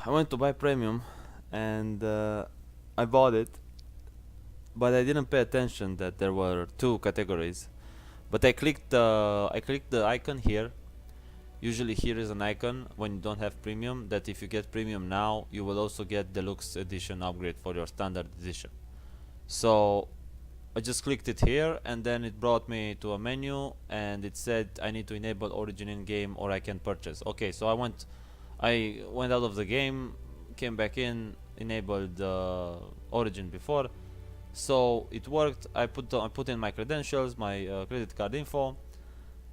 I went to buy premium, and I bought it, but I didn't pay attention that there were two categories. But I clicked the icon here. Usually here is an icon when you don't have premium that if you get premium now, you will also get deluxe edition upgrade for your standard edition. So I just clicked it here, and then it brought me to a menu, and it said I need to enable Origin in game or I can purchase. Okay, so I went out of the game, came back in, enabled Origin before, so it worked. I put in my credentials, my credit card info,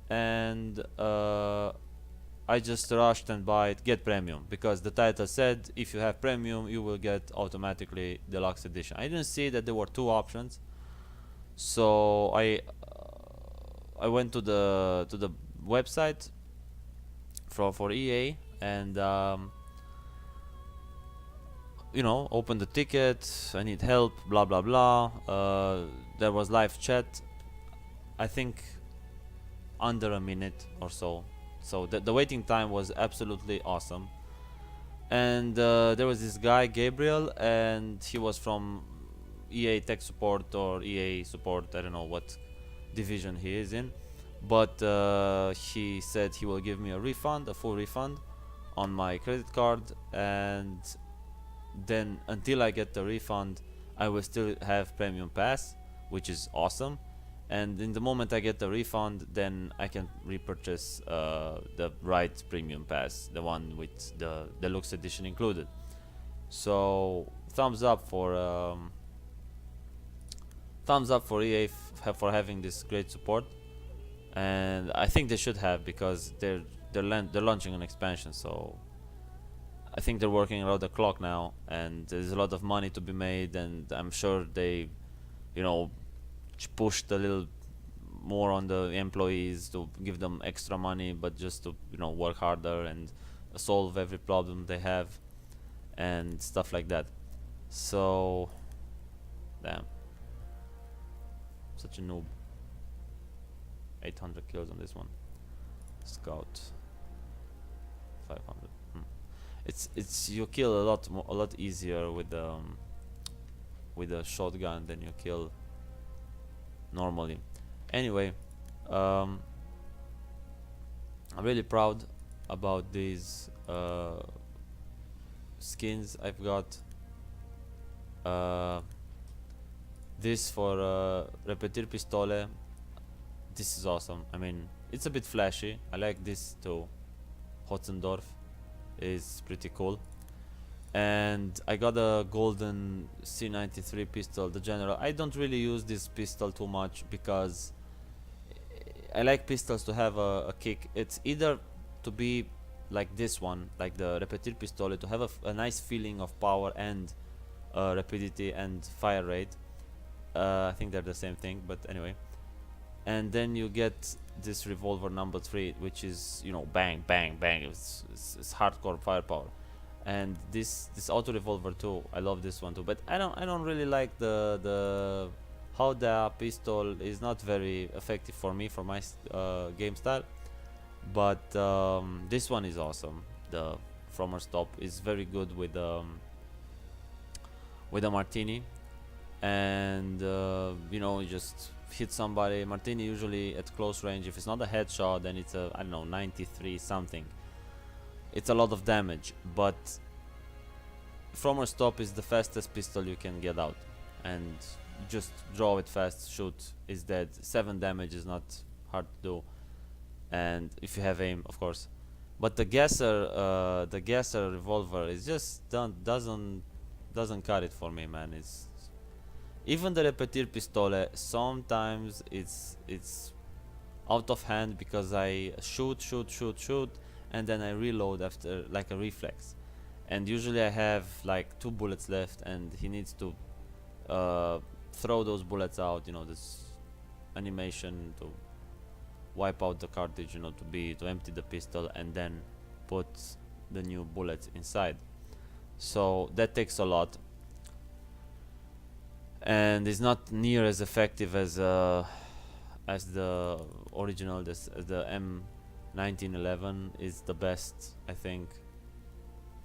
and I just rushed and bought get premium because the title said if you have premium you will get automatically deluxe edition. I didn't see that there were two options, so I went to the website for EA, and opened the ticket. I need help, blah blah blah. There was live chat. I think under a minute or so. So the waiting time was absolutely awesome. And there was this guy Gabriel, and he was from EA tech support or EA support. I don't know what division he is in, but he said he will give me a full refund on my credit card, and then until I get the refund I will still have premium pass, which is awesome. And in the moment I get the refund, then I can repurchase the right premium pass, the one with the deluxe edition included. So thumbs up for EA for having this great support, and I think they should have, because they're launching an expansion. So I think they're working around the clock now, and there's a lot of money to be made, and I'm sure they, you know, pushed a little more on the employees to give them extra money, but just to work harder and solve every problem they have and stuff like that. So damn, such a noob. 800 kills on this one. Scout 500. It's you kill a lot easier with the shotgun than you kill normally. Anyway, I'm really proud about these skins I've got. This for Repetir Pistole. This is awesome. I mean, it's a bit flashy. I like this too. Hotzendorf is pretty cool. And I got a golden C93 pistol, the general. I don't really use this pistol too much because I like pistols to have a kick. It's either to be like this one, like the Repetir Pistole, to have a nice feeling of power and rapidity and fire rate. I think they're the same thing, but anyway. And then you get this revolver number 3, which is bang bang bang. It's hardcore firepower. And this auto revolver too, I love this one too, but I don't really like the how the pistol is not very effective for me, for my game style. But this one is awesome. The Fromer Stop is very good with a martini, and you just hit somebody. Martini usually at close range, if it's not a headshot, then it's a, I don't know, 93 something. It's a lot of damage, but Fromer Stop is the fastest pistol you can get out, and just draw it fast, shoot, is dead. 7 damage is not hard to do, and if you have aim, of course. But the Gasser revolver is just doesn't cut it for me, man. It's even the Repetir Pistole, sometimes it's out of hand because I shoot, and then I reload after, like a reflex. And usually I have like 2 bullets left, and he needs to throw those bullets out. This animation to wipe out the cartridge, to empty the pistol and then put the new bullets inside. So that takes a lot, and is not near as effective as the original. The M1911 is the best, I think.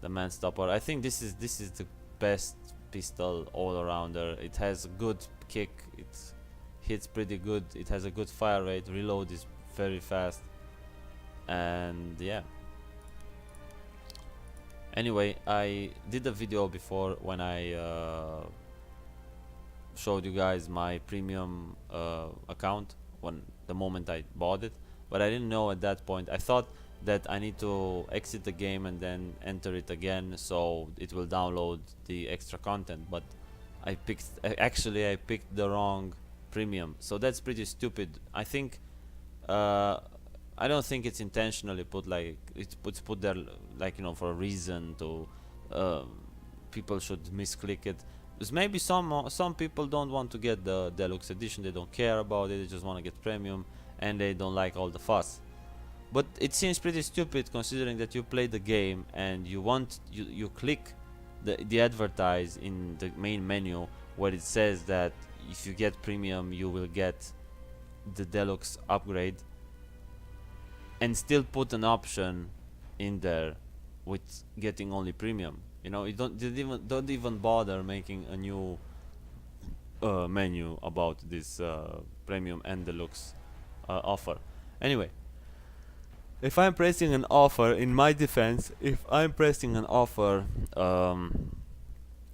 the man stopper. I think this is the best pistol all arounder. It has a good kick, it hits pretty good, it has a good fire rate, reload is very fast, and yeah. Anyway, I did a video before when I showed you guys my premium account when the moment I bought it, but I didn't know at that point. I thought that I need to exit the game and then enter it again so it will download the extra content, but actually I picked the wrong premium, so that's pretty stupid. I think I don't think it's intentionally put, like it's put there like, you know, for a reason to people should misclick it. Because maybe some people don't want to get the deluxe edition, they don't care about it, they just want to get premium and they don't like all the fuss. But it seems pretty stupid considering that you play the game and you click the advertise in the main menu where it says that if you get premium you will get the deluxe upgrade, and still put an option in there with getting only premium. You know, you don't even bother making a new menu about this premium and deluxe offer. Anyway, if I'm pressing an offer, in my defense, if I'm pressing an offer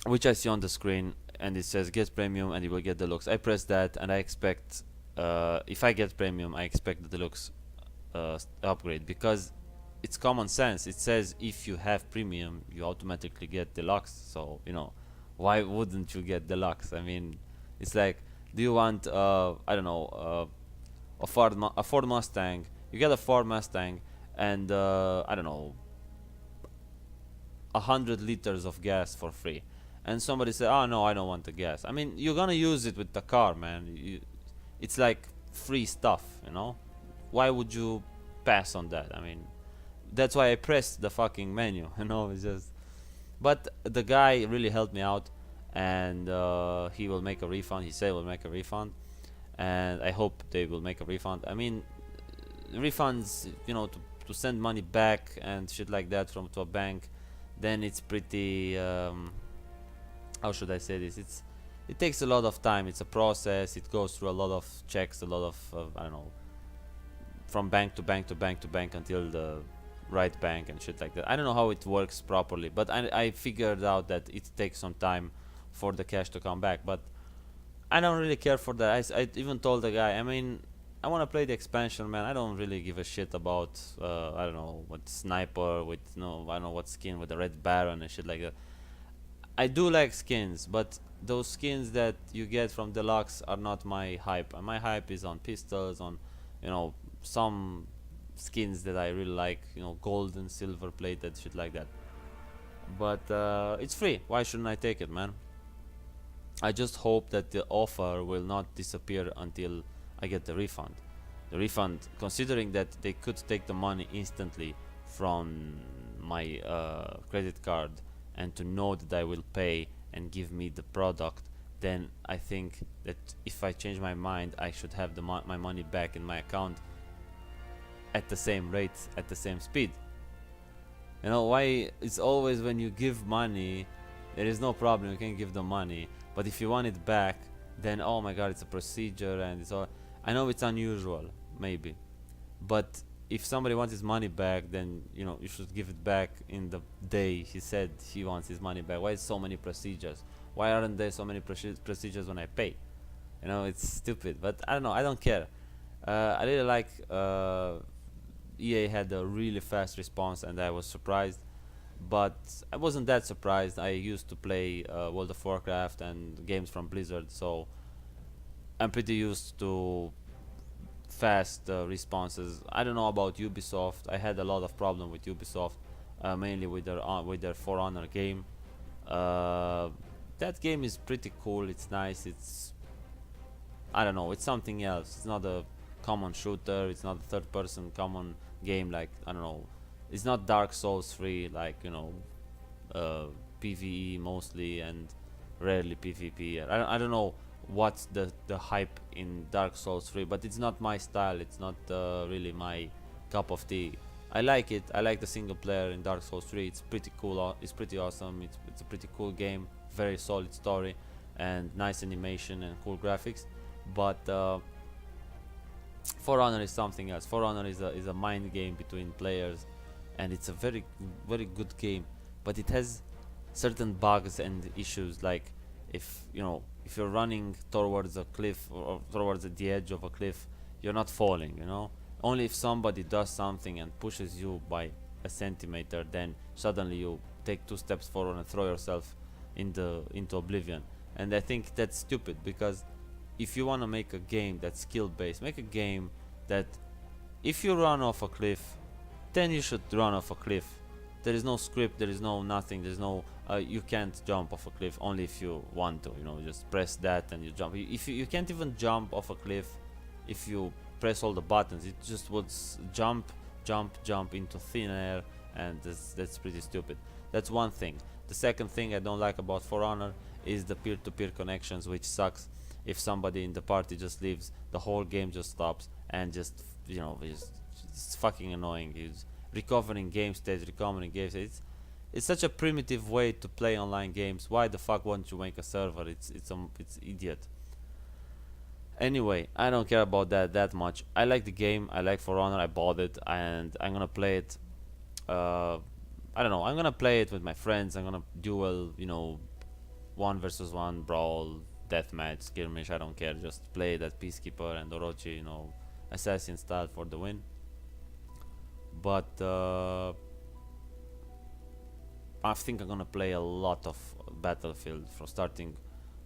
which I see on the screen and it says get premium and you will get deluxe, I press that and I expect if I get premium I expect the deluxe upgrade, because it's common sense. It says if you have premium you automatically get deluxe, so you know, why wouldn't you get deluxe? I mean, it's like, do you want I don't know, a Ford Mustang, you get a Ford Mustang and I don't know, 100 liters of gas for free, and somebody say, oh no, I don't want the gas. I mean, you're gonna use it with the car, man. It's like free stuff, you know. Why would you pass on that? I mean, that's why I pressed the fucking menu, you know. It's just, but the guy really helped me out, and he will make a refund. He said he will make a refund, and I hope they will make a refund. I mean, refunds, you know, to send money back and shit like that from to a bank, then it's pretty how should I say this, it takes a lot of time. It's a process, it goes through a lot of checks, a lot of I don't know, from bank to bank to bank to bank until the right bank and shit like that. I don't know how it works properly, but I figured out that it takes some time for the cash to come back, but I don't really care for that. I even told the guy, I mean, I want to play the expansion, man. I don't really give a shit about I don't know what sniper with, no, I don't know what skin with the red baron and shit like that. I do like skins, but those skins that you get from deluxe are not my hype. And my hype is on pistols, on, you know, some skins that I really like, you know, gold and silver plated shit like that. But it's free, why shouldn't I take it, man? I just hope that the offer will not disappear until I get the refund. The refund, considering that they could take the money instantly from my credit card, and to know that I will pay and give me the product, then I think that if I change my mind I should have my money back in my account at the same rate, at the same speed. You know why? It's always when you give money there is no problem, you can give the money, but if you want it back, then oh my god, it's a procedure and it's all. I know it's unusual maybe, but if somebody wants his money back, then you know, you should give it back in the day he said he wants his money back. Why so many procedures? Why aren't there so many procedures when I pay? You know, it's stupid, but I don't know, I don't care. I really like EA had a really fast response and I was surprised, but I wasn't that surprised. I used to play World of Warcraft and games from Blizzard, so I'm pretty used to fast responses. I don't know about Ubisoft. I had a lot of problem with Ubisoft, mainly with their For Honor game. That game is pretty cool. It's nice. It's, I don't know, it's something else. It's not a common shooter. It's not a third-person common game like, I don't know. It's not Dark Souls 3 like, you know, PvE mostly and rarely PvP. I don't know what's the hype in Dark Souls 3, but it's not my style. It's not really my cup of tea. I like it. I like the single player in Dark Souls 3. It's pretty cool. It's pretty awesome. It's a pretty cool game. Very solid story, and nice animation and cool graphics. But For Honor is something else. For Honor is a mind game between players, and it's a very good game. But it has certain bugs and issues, like if you're running towards a cliff or towards the edge of a cliff, you're not falling. Only if somebody does something and pushes you by a centimeter, then suddenly you take 2 steps forward and throw yourself into oblivion. And I think that's stupid, because if you want to make a game that's skill based, make a game that if you run off a cliff, then you should run off a cliff. There is no script, there is no nothing, there's no you can't jump off a cliff only if you want to. Just press that and you jump. If you can't even jump off a cliff if you press all the buttons. It just would jump into thin air, and that's pretty stupid. That's one thing. The second thing I don't like about For Honor is the peer-to-peer connections, which sucks. If somebody in the party just leaves, the whole game just stops, and it's fucking annoying. It's recovering game states, it's such a primitive way to play online games. Why the fuck won't you make a server? It's idiot. Anyway, I don't care about that much. I like the game. I like For Honor. I bought it, and I'm gonna play it. I don't know. I'm gonna play it with my friends. I'm gonna duel. 1 versus 1 brawl, deathmatch, skirmish. I don't care. Just play that peacekeeper and Orochi, assassin style for the win. But I think I'm gonna play a lot of Battlefield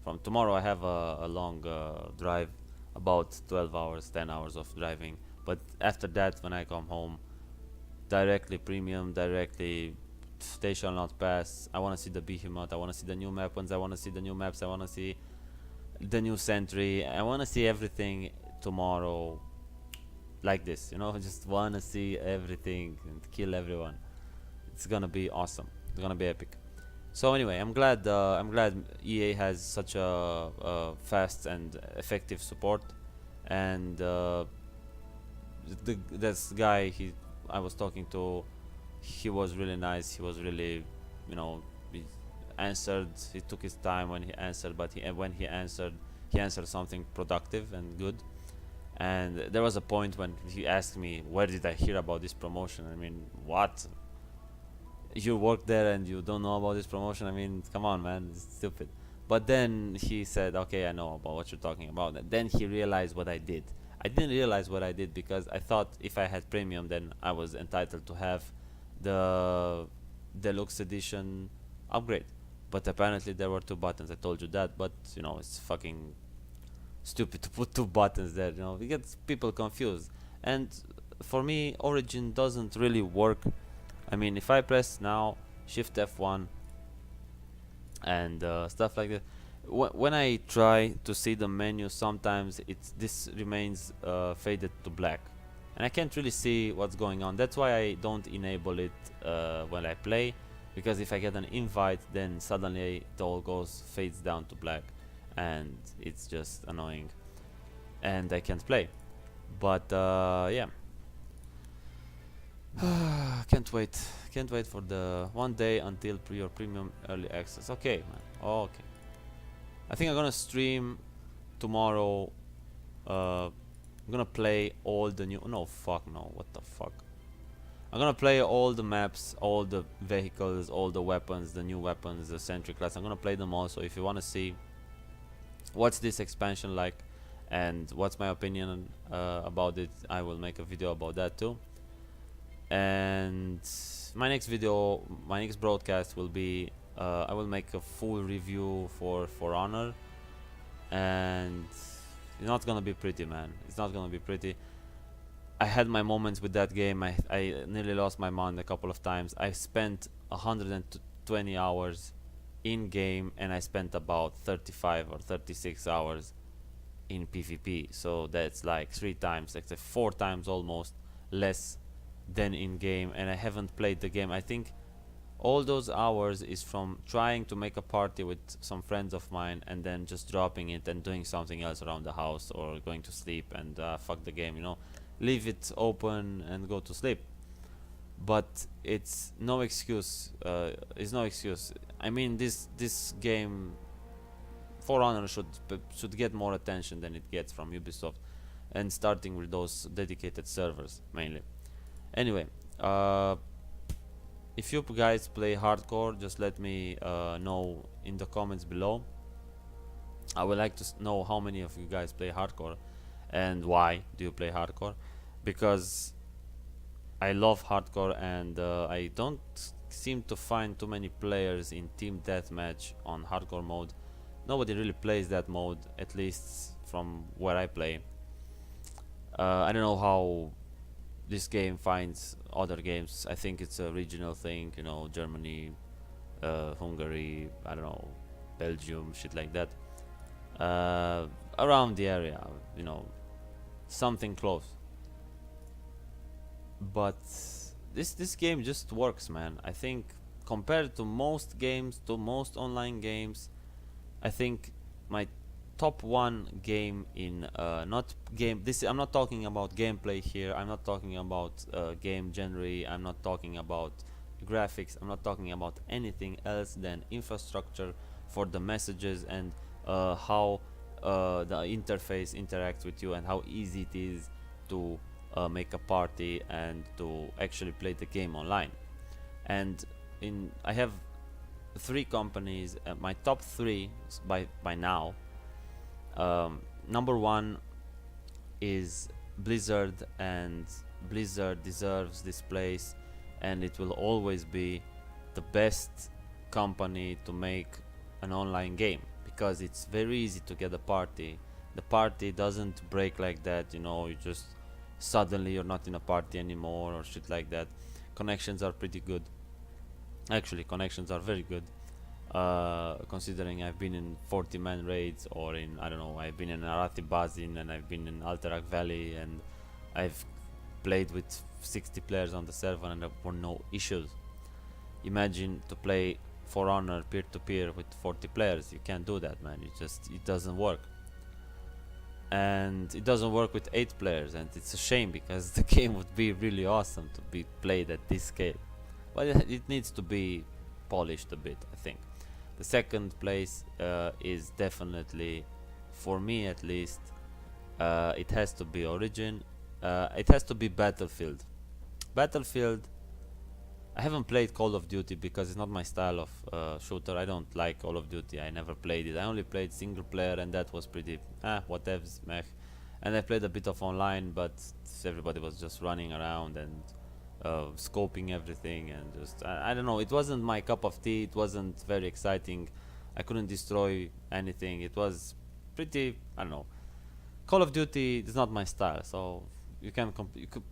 from tomorrow. I have a long drive, about 12 hours, 10 hours of driving. But after that, when I come home, directly premium, directly they shall not pass. I want to see the behemoth. I want to see the new weapons. I want to see the new maps. I want to see the new sentry. I want to see everything tomorrow like this. Just want to see everything and kill everyone. It's gonna be awesome. It's gonna be epic. So anyway, I'm glad EA has such a fast and effective support, and this guy I was talking to, he was really nice. He was really, he answered. He took his time when he answered, but when he answered something productive and good. And there was a point when he asked me, where did I hear about this promotion? I mean, what? You work there and you don't know about this promotion? I mean, come on, man, it's stupid. But then he said, okay, I know about what you're talking about. And then he realized what I did. I didn't realize what I did, because I thought if I had premium, then I was entitled to have the deluxe edition upgrade. But apparently there were 2 buttons. I told you that, but it's fucking stupid to put 2 buttons there. It gets people confused. And for me, Origin doesn't really work. I mean, if I press now Shift F1 and stuff like that, when I try to see the menu, sometimes this remains faded to black, and I can't really see what's going on. That's why I don't enable it when I play, because if I get an invite, then suddenly it all fades down to black, and it's just annoying, and I can't play. But yeah. Can't wait for the one day until your premium early access. Okay, man. Okay. I think I'm gonna stream tomorrow. I'm gonna play all the new. No, fuck no. What the fuck? I'm gonna play all the maps, all the vehicles, all the weapons, the new weapons, the sentry class. I'm gonna play them all. So if you wanna see what's this expansion like and what's my opinion about it, I will make a video about that too. And my next broadcast will be I will make a full review for Honor, and it's not gonna be pretty, man. It's not gonna be pretty. I had my moments with that game. I nearly lost my mind a couple of times. I spent 120 hours in game, and I spent about 35 or 36 hours in PvP. So that's like 3 times, like 4 times almost less than in game, and I haven't played the game. I think all those hours is from trying to make a party with some friends of mine, and then just dropping it and doing something else around the house, or going to sleep and fuck the game, leave it open and go to sleep. but it's no excuse. It's no excuse. I mean, this game, For Honor, should get more attention than it gets from Ubisoft, and starting with those dedicated servers mainly. Anyway, if you guys play hardcore, just let me know in the comments below. I would like to know how many of you guys play hardcore, and why do you play hardcore, because I love hardcore, and I don't seem to find too many players in team deathmatch on hardcore mode. Nobody really plays that mode, at least from where I play. I don't know how this game finds other games. I think it's a regional thing, you know, Germany, Hungary, I don't know, Belgium, shit like that. Around the area, you know, something close. But this game just works, man. I think compared to most games, to most online games, I think my top one game in not game. This I'm not talking about gameplay here. I'm not talking about game genre. I'm not talking about graphics. I'm not talking about anything else than infrastructure for the messages, and how the interface interacts with you, and how easy it is to make a party and to actually play the game online. And I have three companies, my top three by now. Number one is Blizzard, and Blizzard deserves this place, and it will always be the best company to make an online game, because it's very easy to get a party. The party doesn't break like that, you know, you just suddenly you're not in a party anymore or shit like that. Connections are pretty good. Actually, connections are very good, considering I've been in 40-man raids, or in, I don't know, I've been in Arathi Bazin, and I've been in Alterac Valley, and I've played with 60 players on the server, and there were no issues. Imagine to play For Honor peer-to-peer with 40 players. You can't do that, man. It doesn't work. And it doesn't work with 8 players, and it's a shame, because the game would be really awesome to be played at this scale. But it needs to be polished a bit, I think. The second place is definitely, for me at least, it has to be Origin. It has to be Battlefield. Battlefield, I haven't played Call of Duty because it's not my style of shooter. I don't like Call of Duty. I never played it. I only played single player, and that was pretty whatevs, meh. And I played a bit of online, but everybody was just running around and scoping everything, and just I don't know. It wasn't my cup of tea. It wasn't very exciting. I couldn't destroy anything. It was pretty, I don't know. Call of Duty is not my style, so you can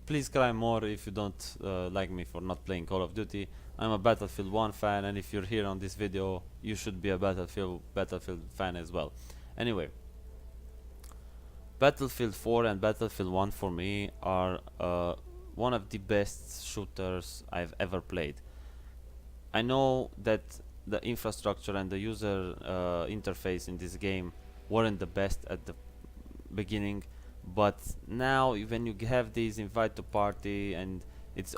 please cry more if you don't like me for not playing Call of Duty. I'm a Battlefield 1 fan, and if you're here on this video, you should be a Battlefield fan as well. Anyway, Battlefield 4 and Battlefield 1 for me are one of the best shooters I've ever played. I know that the infrastructure and the user interface in this game weren't the best at the beginning, but now when you have these invite to party, and it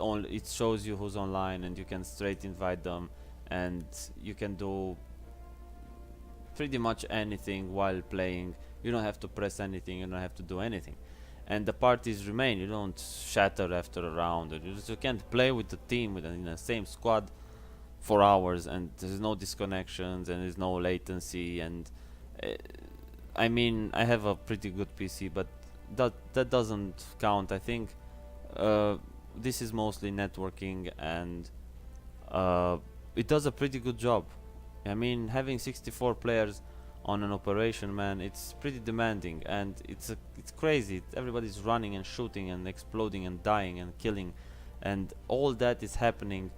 shows you who's online, and you can straight invite them, and you can do pretty much anything while playing. You don't have to press anything, you don't have to do anything, and the parties remain. You don't shatter after a round, or you can't play with the team in the same squad for hours, and there's no disconnections, and there's no latency. And I mean, I have a pretty good PC, but that doesn't count. I think this is mostly networking, and it does a pretty good job. I mean, having 64 players on an operation, man, it's pretty demanding, and it's crazy. Everybody's running and shooting and exploding and dying and killing, and all that is happening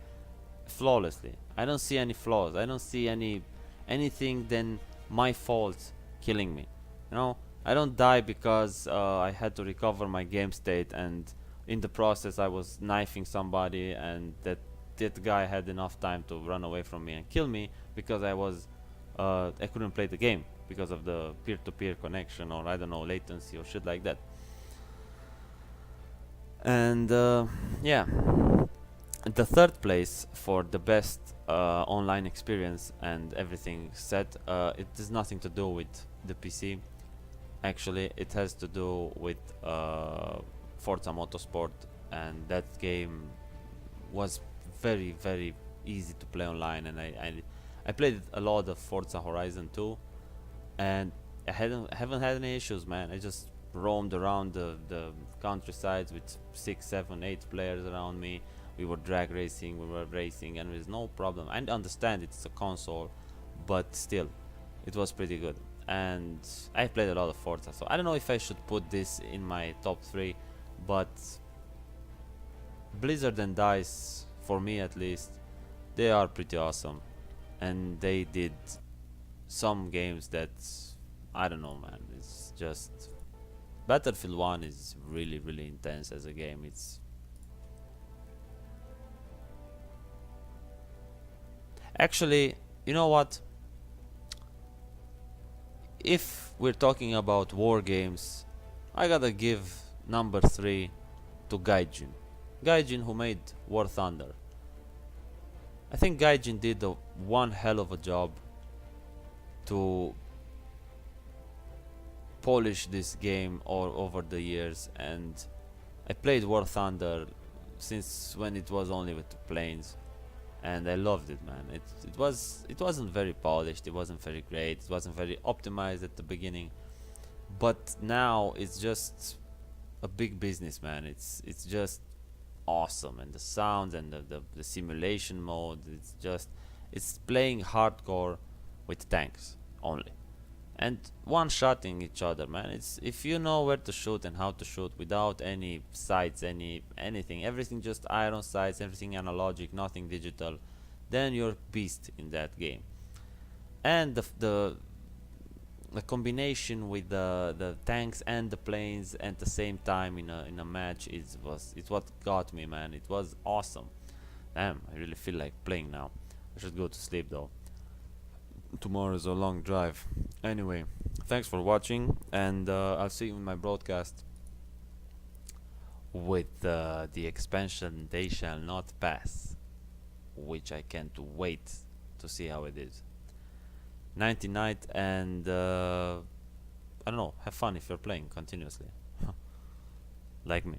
flawlessly. I don't see any flaws. I don't see anything than my fault killing me. You know, I don't die because I had to recover my game state, and in the process I was knifing somebody, and that guy had enough time to run away from me and kill me because I couldn't play the game because of the peer-to-peer connection, or I don't know, latency or shit like that. And yeah, The third place for the best online experience and everything set, it has nothing to do with the PC. Actually, it has to do with Forza Motorsport, and that game was very easy to play online. And I played a lot of Forza Horizon 2, and I haven't had any issues, man. I just roamed around the countrysides with 6, 7, 8 players around me. We were drag racing, we were racing, and there's no problem. I understand it's a console, but still, it was pretty good. And I played a lot of Forza, so I don't know if I should put this in my top 3, but Blizzard and DICE, for me at least, they are pretty awesome, and they did some games that, I don't know, man. It's just Battlefield 1 is really intense as a game. It's actually, you know what? If we're talking about war games, I gotta give number 3 to Gaijin. Gaijin, who made War Thunder. I think Gaijin did one hell of a job to polish this game all over the years, and I played War Thunder since when it was only with the planes, and I loved it, man. It wasn't very polished, it wasn't very great, it wasn't very optimized at the beginning, but now it's just a big business, man. It's just awesome, and the sounds and the simulation mode, it's playing hardcore with tanks only, and one shotting each other, man. It's if you know where to shoot and how to shoot without any sights, anything, everything just iron sights, everything analogic, nothing digital, then you're beast in that game. And the combination with the tanks and the planes at the same time in a match is what got me, man. It was awesome. Damn, I really feel like playing now. I should go to sleep though. Tomorrow is a long drive. Anyway, thanks for watching, and I'll see you in my broadcast with the expansion They Shall Not Pass, which I can't wait to see how it is. 99, and I don't know, have fun if you're playing continuously like me.